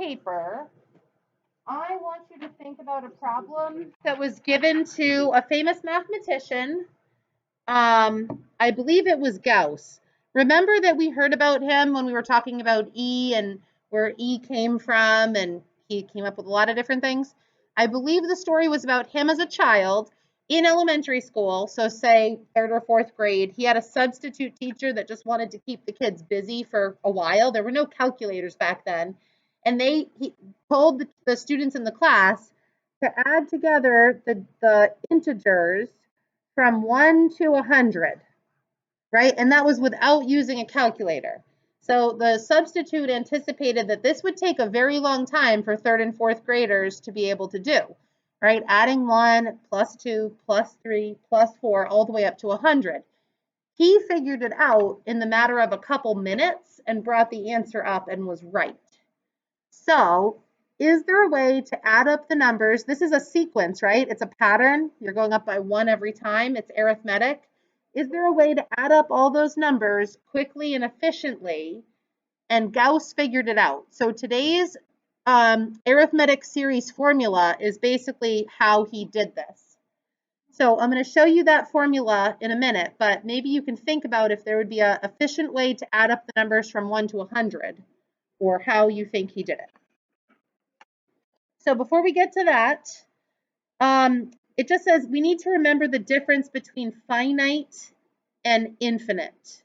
paper, I want you to think about a problem that was given to a famous mathematician. I believe it was Gauss. Remember that we heard about him when we were talking about E and where E came from, and he came up with a lot of different things. I believe the story was about him as a child in elementary school, so say 3rd or 4th grade. He had a substitute teacher that just wanted to keep the kids busy for a while. There were no calculators back then. And he told the students in the class to add together the integers from 1 to 100, right? And that was without using a calculator. So the substitute anticipated that this would take a very long time for 3rd and 4th graders to be able to do, right? Adding 1 plus 2 plus 3 plus 4 all the way up to 100. He figured it out in the matter of a couple minutes and brought the answer up and was right. So is there a way to add up the numbers? This is a sequence, right? It's a pattern. You're going up by 1 every time. It's arithmetic. Is there a way to add up all those numbers quickly and efficiently? And Gauss figured it out. So today's arithmetic series formula is basically how he did this. So I'm going to show you that formula in a minute, but maybe you can think about if there would be an efficient way to add up the numbers from 1 to 100, or how you think he did it. So before we get to that, it just says we need to remember the difference between finite and infinite.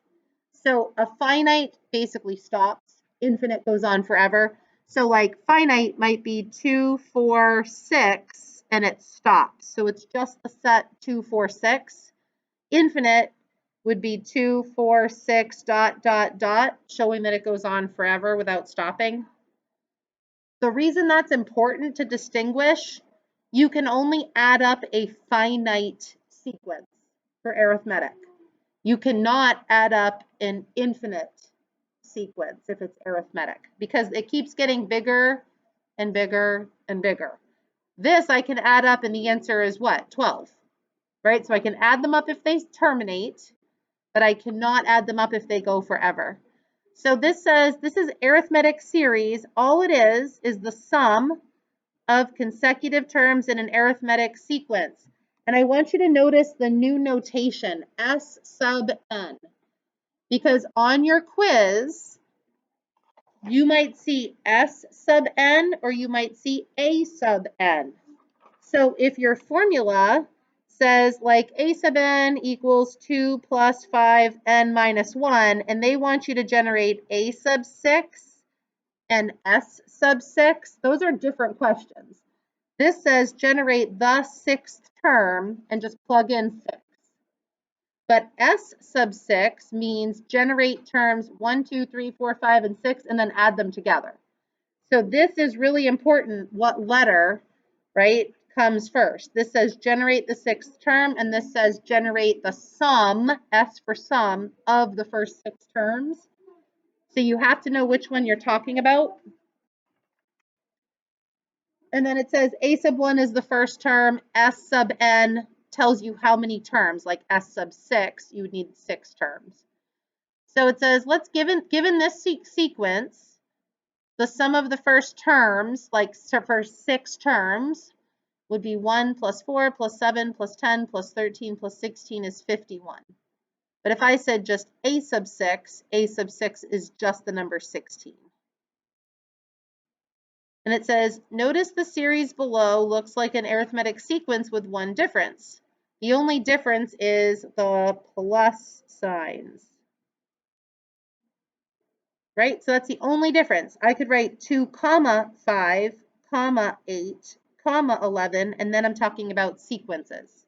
So a finite basically stops, infinite goes on forever. So like finite might be 2, 4, 6, and it stops. So it's just the set 2, 4, 6. Infinite would be 2, 4, 6, ... showing that it goes on forever without stopping. The reason that's important to distinguish, you can only add up a finite sequence for arithmetic. You cannot add up an infinite sequence if it's arithmetic, because it keeps getting bigger and bigger and bigger. This I can add up and the answer is what? 12, right? So I can add them up if they terminate, but I cannot add them up if they go forever. So this says this is arithmetic series. All it is the sum of consecutive terms in an arithmetic sequence. And I want you to notice the new notation, S sub n, because on your quiz, you might see S sub n or you might see A sub n. So if your formula says like A sub n equals 2 plus 5 n minus 1, and they want you to generate A sub 6 and S sub 6, those are different questions. This says generate the 6th term and just plug in 6. But S sub 6 means generate terms 1, 2, 3, 4, 5, and 6, and then add them together. So this is really important, what letter, right, comes first. This says generate the 6th term, and this says generate the sum, S for sum, of the first 6 terms. So you have to know which one you're talking about. And then it says A sub 1 is the first term, S sub n tells you how many terms, like S sub 6, you would need 6 terms. So it says, let's given this sequence, the sum of the first terms, like for 6 terms, would be 1 plus 4 plus 7 plus 10 plus 13 plus 16 is 51. But if I said just A sub 6 is just the number 16. And it says, notice the series below looks like an arithmetic sequence with one difference. The only difference is the plus signs. Right? So that's the only difference. I could write 2, 5, 8, 11, and then I'm talking about sequences.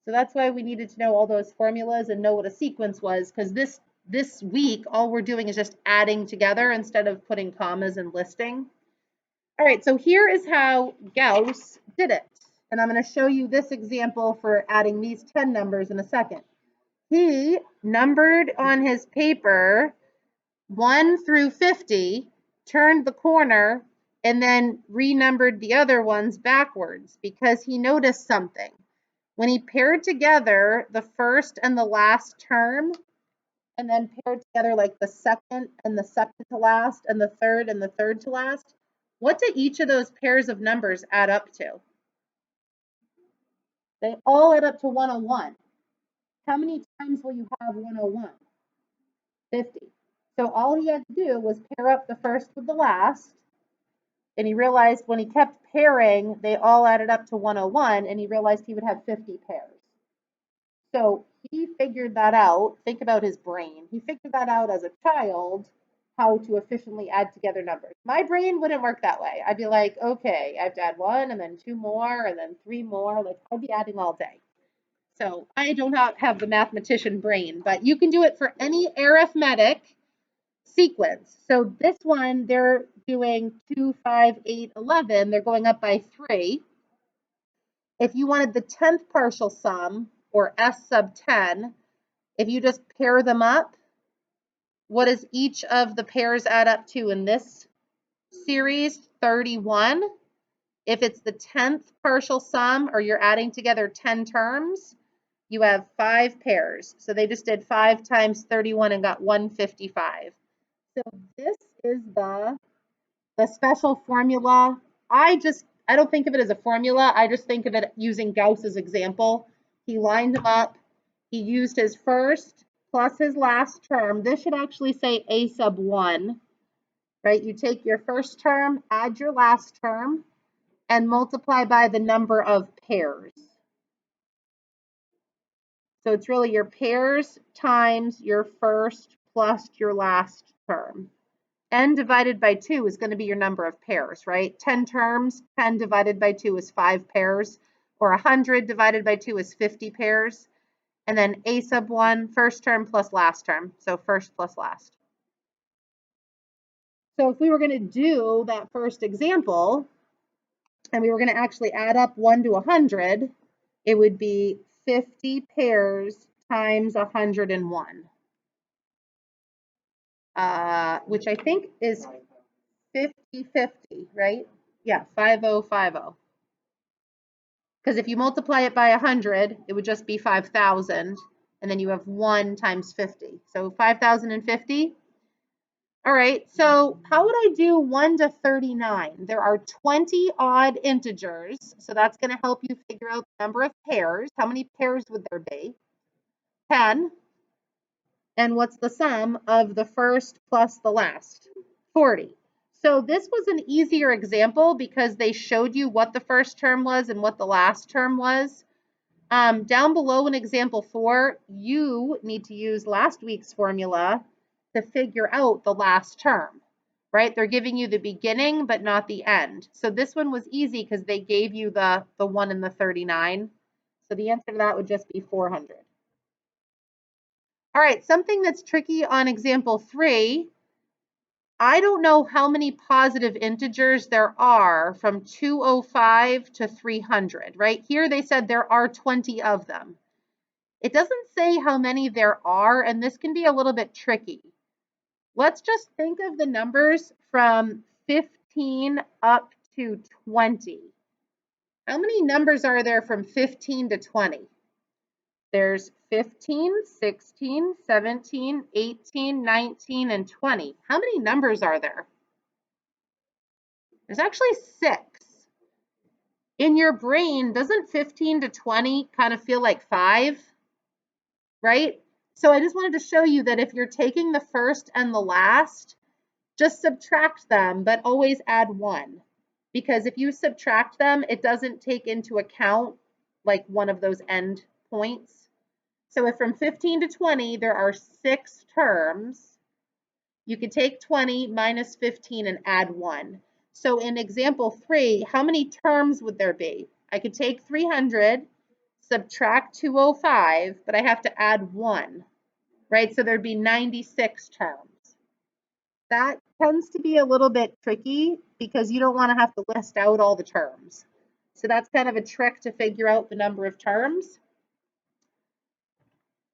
So that's why we needed to know all those formulas and know what a sequence was, because this week, all we're doing is just adding together instead of putting commas and listing. All right, so here is how Gauss did it. And I'm going to show you this example for adding these 10 numbers in a second. He numbered on his paper 1 through 50, turned the corner, and then renumbered the other ones backwards because he noticed something. When he paired together the first and the last term and then paired together like the second and the second to last and the third to last, what do each of those pairs of numbers add up to? They all add up to 101. How many times will you have 101? 50. So all he had to do was pair up the first with the last, and he realized when he kept pairing, they all added up to 101, and he realized he would have 50 pairs. So he figured that out. Think about his brain. He figured that out as a child, how to efficiently add together numbers. My brain wouldn't work that way. I'd be like, okay, I have to add one and then two more and then three more. Like I'd be adding all day. So I don't have the mathematician brain, but you can do it for any arithmetic sequence. So this one, they're doing 2, 5, 8, 11. They're going up by 3. If you wanted the 10th partial sum, or S sub 10, if you just pair them up, what does each of the pairs add up to in this series? 31. If it's the 10th partial sum, or you're adding together 10 terms, you have 5 pairs. So they just did 5 times 31 and got 155. So this is the special formula. I don't think of it as a formula. I just think of it using Gauss's example. He lined them up. He used his first plus his last term. This should actually say a sub 1, right? You take your first term, add your last term, and multiply by the number of pairs. So it's really your pairs times your first plus your last term. N divided by 2 is going to be your number of pairs, right? 10 terms, 10 divided by 2 is 5 pairs, or 100 divided by 2 is 50 pairs. And then a sub 1, first term plus last term, so first plus last. So if we were going to do that first example, and we were going to actually add up 1 to 100, it would be 50 pairs times 101, which I think is 50-50, right? Yeah, 5050. Because if you multiply it by 100, it would just be 5,000, and then you have 1 times 50. So 5,050. All right, so how would I do 1 to 39? There are 20 odd integers, so that's going to help you figure out the number of pairs. How many pairs would there be? 10. And what's the sum of the first plus the last? 40. So this was an easier example because they showed you what the first term was and what the last term was. Down below in example 4, you need to use last week's formula to figure out the last term, right? They're giving you the beginning, but not the end. So this one was easy because they gave you the 1 and the 39. So the answer to that would just be 400. All right, something that's tricky on example 3, I don't know how many positive integers there are from 205 to 300, right? Here they said there are 20 of them. It doesn't say how many there are, and this can be a little bit tricky. Let's just think of the numbers from 15 up to 20. How many numbers are there from 15 to 20? There's 15, 16, 17, 18, 19, and 20. How many numbers are there? There's actually 6. In your brain, doesn't 15 to 20 kind of feel like 5? Right? So I just wanted to show you that if you're taking the first and the last, just subtract them, but always add 1. Because if you subtract them, it doesn't take into account like one of those end points. So if from 15 to 20, there are 6 terms, you could take 20 minus 15 and add 1. So in example 3, how many terms would there be? I could take 300, subtract 205, but I have to add 1, right? So there'd be 96 terms. That tends to be a little bit tricky because you don't want to have to list out all the terms. So that's kind of a trick to figure out the number of terms.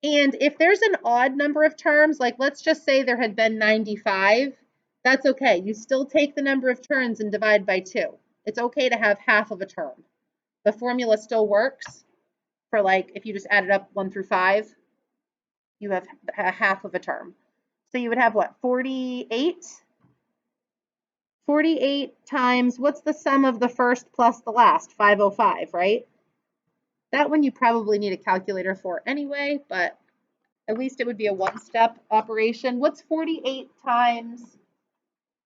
And if there's an odd number of terms, like let's just say there had been 95, that's okay. You still take the number of terms and divide by 2. It's okay to have half of a term. The formula still works for like if you just added up 1 through 5. you have a half of a term. So you would have what, 48? 48 times, what's the sum of the first plus the last? 505, right? That one you probably need a calculator for anyway, but at least it would be a one-step operation. What's 48 times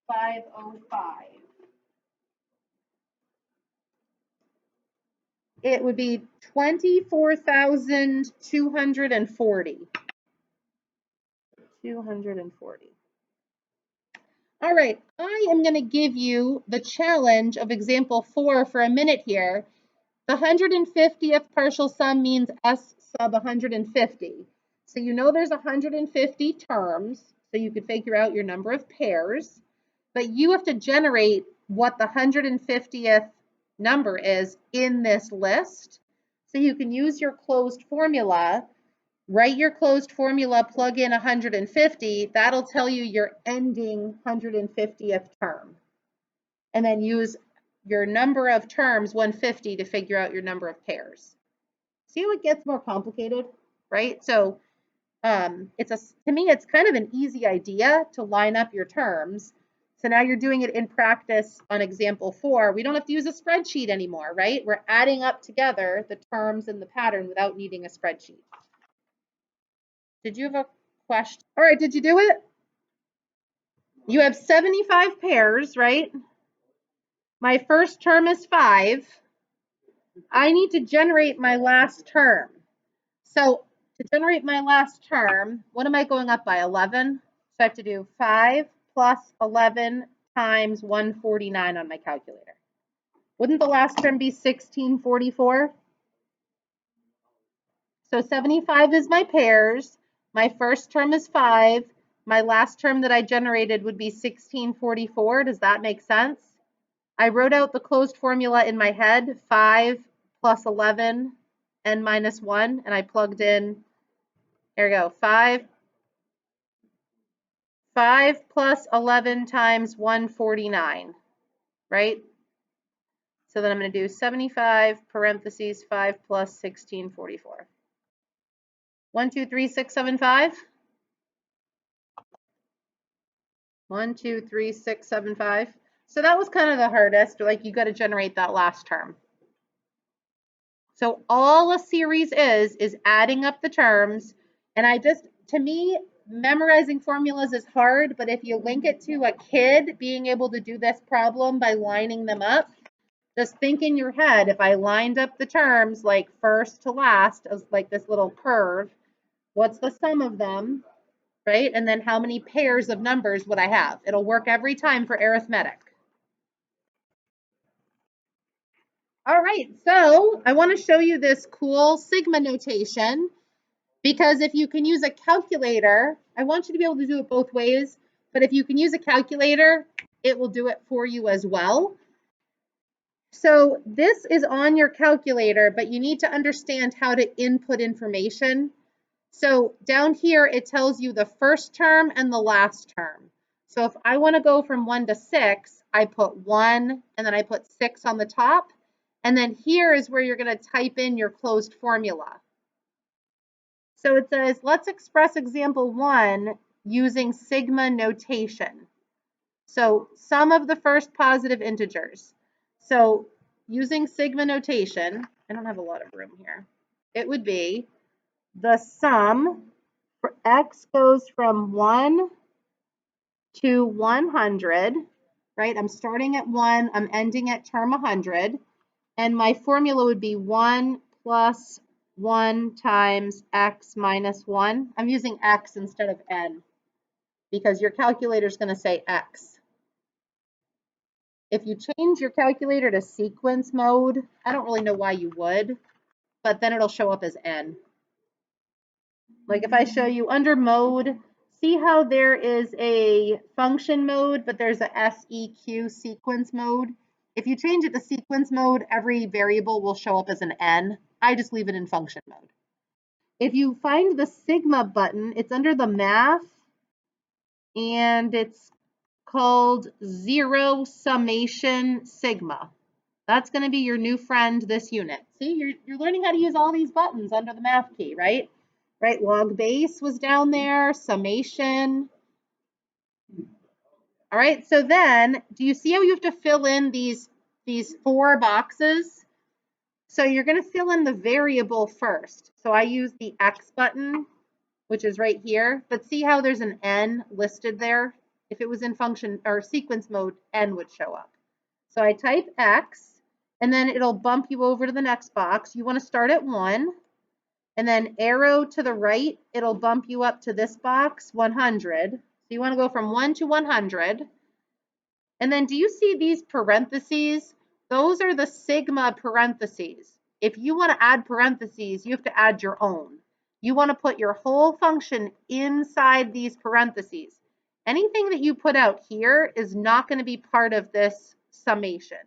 505? It would be 24,240. 240. All right, I am going to give you the challenge of example 4 for a minute here. The 150th partial sum means S sub 150. So you know there's 150 terms, so you could figure out your number of pairs, but you have to generate what the 150th number is in this list. So you can use your closed formula, write your closed formula, plug in 150, that'll tell you your ending 150th term. And then use your number of terms, 150, to figure out your number of pairs. See how it gets more complicated, right? So to me, it's kind of an easy idea to line up your terms. So now you're doing it in practice on example 4. We don't have to use a spreadsheet anymore, right? We're adding up together the terms in the pattern without needing a spreadsheet. Did you have a question? All right, did you do it? You have 75 pairs, right? My first term is 5. I need to generate my last term. So to generate my last term, what am I going up by? 11? So I have to do 5 plus 11 times 149 on my calculator. Wouldn't the last term be 1644? So 75 is my pairs. My first term is 5. My last term that I generated would be 1644. Does that make sense? I wrote out the closed formula in my head, 5 plus 11 n minus 1, and I plugged in, there we go, 5 plus 11 times 149, right? So then I'm going to do 75 parentheses 5 plus 1644. 1, 2, 3, 6, 7, 5. 1, 2, 3, 6, 7, 5. So that was kind of the hardest, like you got to generate that last term. So all a series is adding up the terms. And to me, memorizing formulas is hard, but if you link it to a kid being able to do this problem by lining them up, just think in your head, if I lined up the terms like first to last as like this little curve, what's the sum of them, right? And then how many pairs of numbers would I have? It'll work every time for arithmetic. All right, so I want to show you this cool sigma notation, because if you can use a calculator, I want you to be able to do it both ways, but if you can use a calculator, it will do it for you as well. So this is on your calculator, but you need to understand how to input information. So down here, it tells you the first term and the last term. So if I want to go from 1 to 6, I put 1 and then I put 6 on the top. And then here is where you're going to type in your closed formula. So it says, let's express example 1 using sigma notation. So sum of the first positive integers. So using sigma notation, I don't have a lot of room here. It would be the sum for x goes from 1 to 100, right? I'm starting at 1, I'm ending at term 100, and my formula would be 1 plus 1 times x minus 1. I'm using x instead of n because your calculator is going to say x. If you change your calculator to sequence mode, I don't really know why you would, but then it'll show up as n. Like if I show you under mode, see how there is a function mode, but there's a SEQ sequence mode. If you change it to sequence mode, every variable will show up as an n. I just leave it in function mode. If you find the sigma button, it's under the math, and it's called zero summation sigma. That's going to be your new friend this unit. See, you're learning how to use all these buttons under the math key, right? right? Log base was down there, summation. All right, so then do you see how you have to fill in these 4 boxes? So you're going to fill in the variable first. So I use the X button, which is right here, but see how there's an N listed there? If it was in function or sequence mode, N would show up. So I type X, and then it'll bump you over to the next box. You want to start at 1, and then arrow to the right, it'll bump you up to this box, 100. So you want to go from 1 to 100. And then do you see these parentheses? Those are the sigma parentheses. If you want to add parentheses, you have to add your own. You want to put your whole function inside these parentheses. Anything that you put out here is not going to be part of this summation.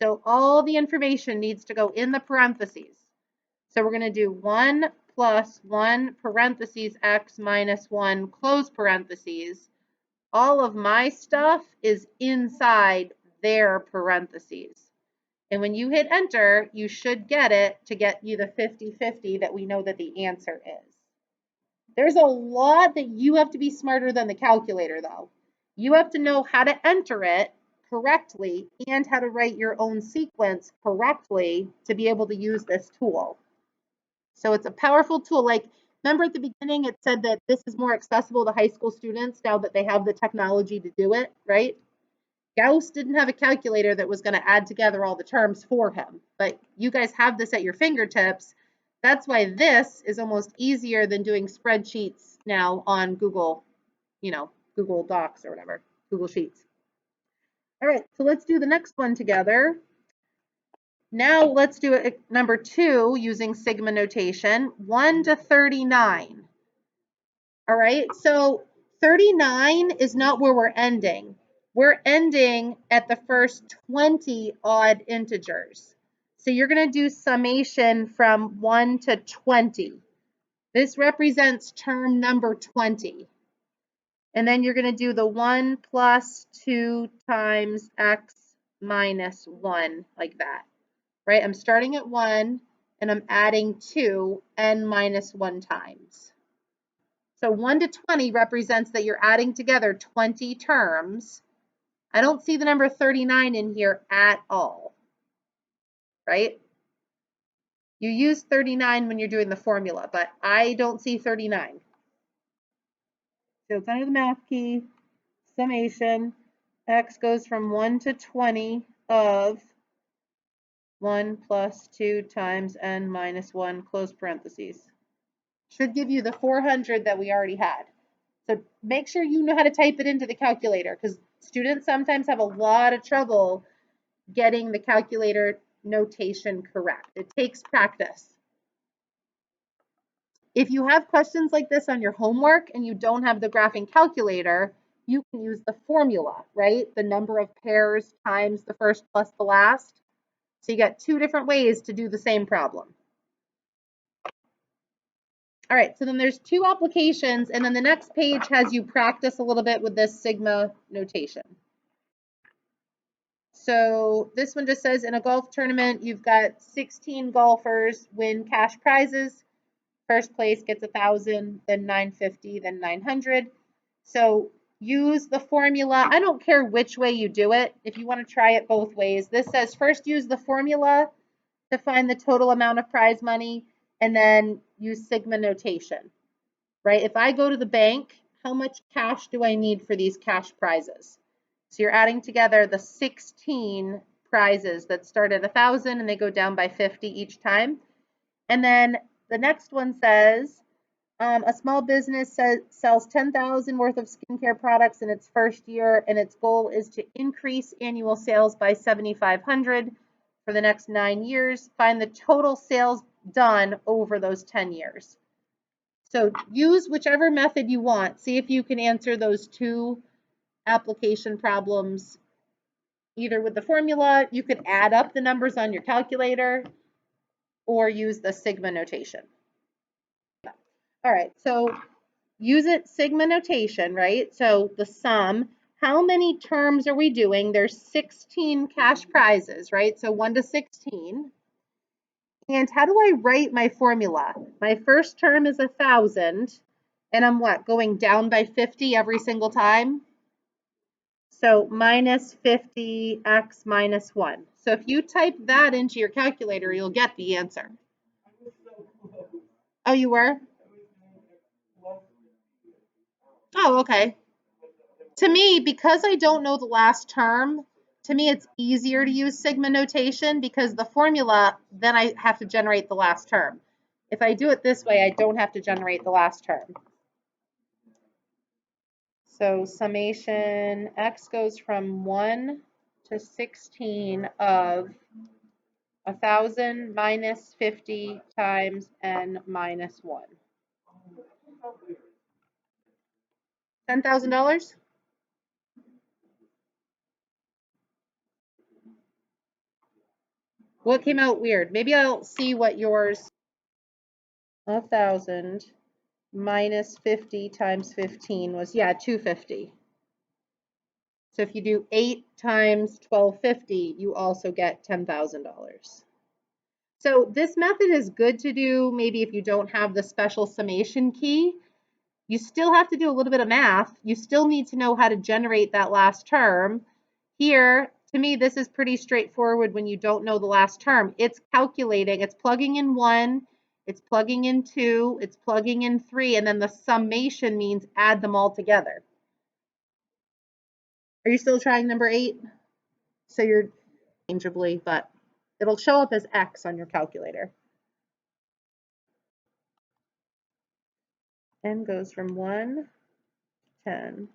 So all the information needs to go in the parentheses. So we're going to do 1 plus 1 parentheses x minus 1 close parentheses. All of my stuff is inside their parentheses. And when you hit enter, you should get it to get you the 50-50 that we know that the answer is. There's a lot that you have to be smarter than the calculator, though. You have to know how to enter it correctly and how to write your own sequence correctly to be able to use this tool. So it's a powerful tool. Like, remember at the beginning, it said that this is more accessible to high school students now that they have the technology to do it, right? Gauss didn't have a calculator that was going to add together all the terms for him, but you guys have this at your fingertips. That's why this is almost easier than doing spreadsheets now on Google, Google Docs or whatever, Google Sheets. All right, so let's do the next one together. Now let's do it number 2 using sigma notation, 1 to 39. All right, so 39 is not where we're ending. We're ending at the first 20 odd integers. So you're going to do summation from 1 to 20. This represents term number 20. And then you're going to do the 1 plus 2 times x minus 1, like that. Right? I'm starting at 1 and I'm adding 2 n minus 1 times. So 1 to 20 represents that you're adding together 20 terms. I don't see the number 39 in here at all, right? You use 39 when you're doing the formula, but I don't see 39. So it's under the math key, summation, x goes from 1 to 20 of 1 plus 2 times n minus 1, close parentheses. Should give you the 400 that we already had. So make sure you know how to type it into the calculator, because students sometimes have a lot of trouble getting the calculator notation correct. It takes practice. If you have questions like this on your homework and you don't have the graphing calculator, you can use the formula, right? The number of pairs times the first plus the last. So you got 2 different ways to do the same problem. All right, so then there's 2 applications, and then the next page has you practice a little bit with this sigma notation. So this one just says in a golf tournament, you've got 16 golfers win cash prizes. First place gets 1,000, then 950, then 900. So use the formula. I don't care which way you do it. If you want to try it both ways, this says first use the formula to find the total amount of prize money, and then use sigma notation, right? If I go to the bank, how much cash do I need for these cash prizes? So you're adding together the 16 prizes that start at 1,000 and they go down by 50 each time. And then the next one says, a small business sells 10,000 worth of skincare products in its first year, and its goal is to increase annual sales by 7,500 for the next 9 years. Find the total sales done over those 10 years. So use whichever method you want. See if you can answer those 2 application problems either with the formula. You could add up the numbers on your calculator or use the sigma notation. All right, so use it sigma notation, right? So the sum, how many terms are we doing? There's 16 cash prizes, right? So 1 to 16. And how do I write my formula? My first term is 1,000, and I'm what, going down by 50 every single time? So minus 50x minus 1. So if you type that into your calculator, you'll get the answer. Oh, you were? Oh, okay. To me, because I don't know the last term, to me it's easier to use sigma notation because the formula, then I have to generate the last term. If I do it this way, I don't have to generate the last term. So summation x goes from 1 to 16 of 1,000 minus 50 times n minus 1. $10,000? What came out weird? Maybe I'll see what yours. 1,000 minus 50 times 15 was, yeah, 250. So if you do 8 times 1250, you also get $10,000. So this method is good to do maybe if you don't have the special summation key. You still have to do a little bit of math. You still need to know how to generate that last term. Here, to me, this is pretty straightforward when you don't know the last term. It's calculating, it's plugging in 1, it's plugging in 2, it's plugging in 3, and then the summation means add them all together. Are you still trying number 8? So you're changeably, but it'll show up as X on your calculator. N goes from 1 to 10.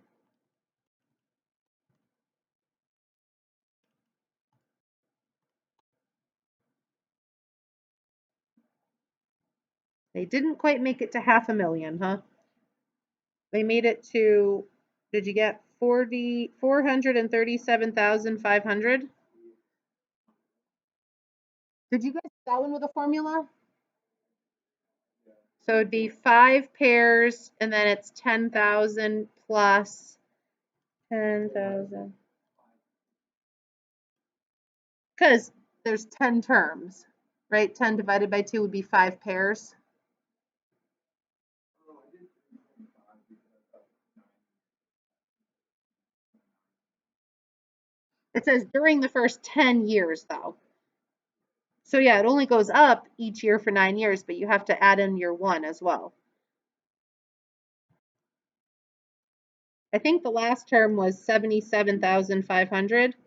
They didn't quite make it to 500,000, huh? They made it to, did you get 437,500? Did you guys get that one with a formula? So it'd be 5 pairs, and then it's 10,000 plus 10,000. Because there's 10 terms, right? 10 divided by 2 would be 5 pairs. It says during the first 10 years, though. So yeah, it only goes up each year for 9 years, but you have to add in year 1 as well. I think the last term was 77,500. So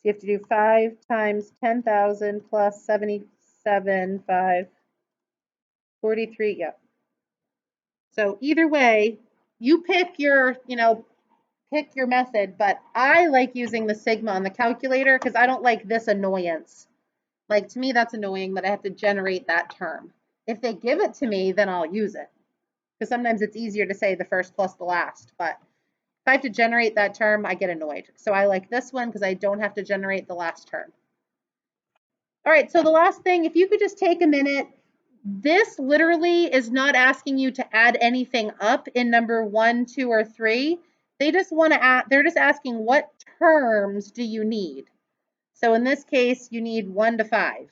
you have to do 5 times 10,000 plus 77,500, 43, yeah. So either way, you pick your, pick your method, but I like using the sigma on the calculator because I don't like this annoyance. Like, to me, that's annoying that I have to generate that term. If they give it to me, then I'll use it. Because sometimes it's easier to say the first plus the last, but if I have to generate that term, I get annoyed. So I like this one because I don't have to generate the last term. All right, so the last thing, if you could just take a minute, this literally is not asking you to add anything up in number 1, 2, or 3. They just want to add, they're just asking what terms do you need? So in this case, you need 1 to 5,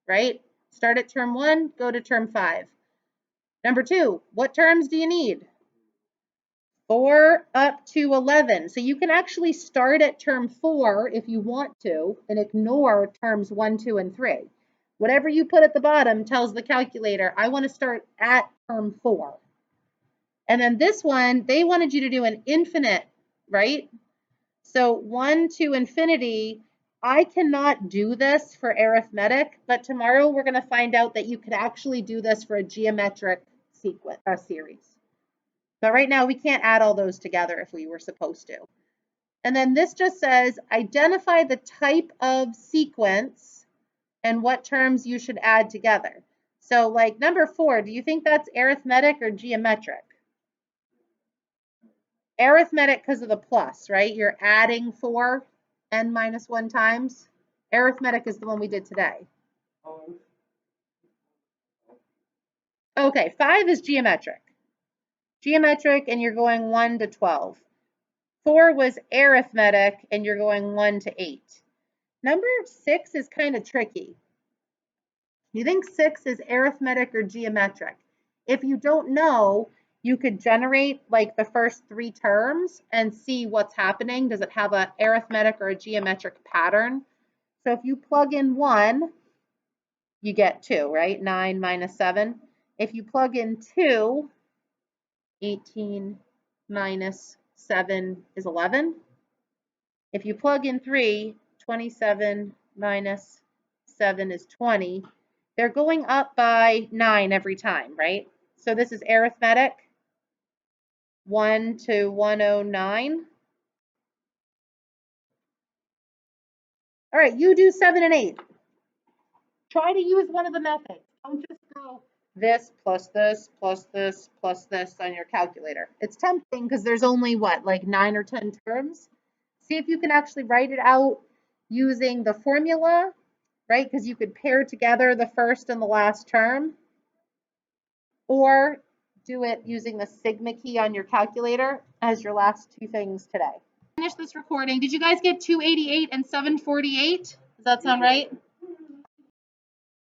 right? Start at term 1, go to term 5. Number 2, what terms do you need? 4 up to 11. So you can actually start at term 4 if you want to and ignore terms 1, 2, and 3. Whatever you put at the bottom tells the calculator, I want to start at term 4. And then this one, they wanted you to do an infinite, right? So 1 to infinity, I cannot do this for arithmetic, but tomorrow we're going to find out that you could actually do this for a geometric sequence, series. But right now we can't add all those together if we were supposed to. And then this just says, identify the type of sequence and what terms you should add together. So like number 4, do you think that's arithmetic or geometric? Arithmetic because of the plus, right? You're adding 4 n minus 1 times. Arithmetic is the one we did today. Okay, 5 is geometric. Geometric, and you're going 1 to 12. 4 was arithmetic, and you're going 1 to 8. Number 6 is kind of tricky. You think 6 is arithmetic or geometric? If you don't know, you could generate like the first 3 terms and see what's happening. Does it have an arithmetic or a geometric pattern? So if you plug in 1, you get 2, right? 9 minus 7. If you plug in 2, 18 minus 7 is 11. If you plug in 3, 27 minus 7 is 20. They're going up by 9 every time, right? So this is arithmetic, 1 to 109. All right, you do 7 and 8. Try to use one of the methods. Don't just go this plus this plus this plus this on your calculator. It's tempting because there's only what, like 9 or 10 terms. See if you can actually write it out using the formula, right? Because you could pair together the first and the last term, or do it using the sigma key on your calculator as your last 2 things today. Finish this recording. Did you guys get 288 and 748? Does that sound right?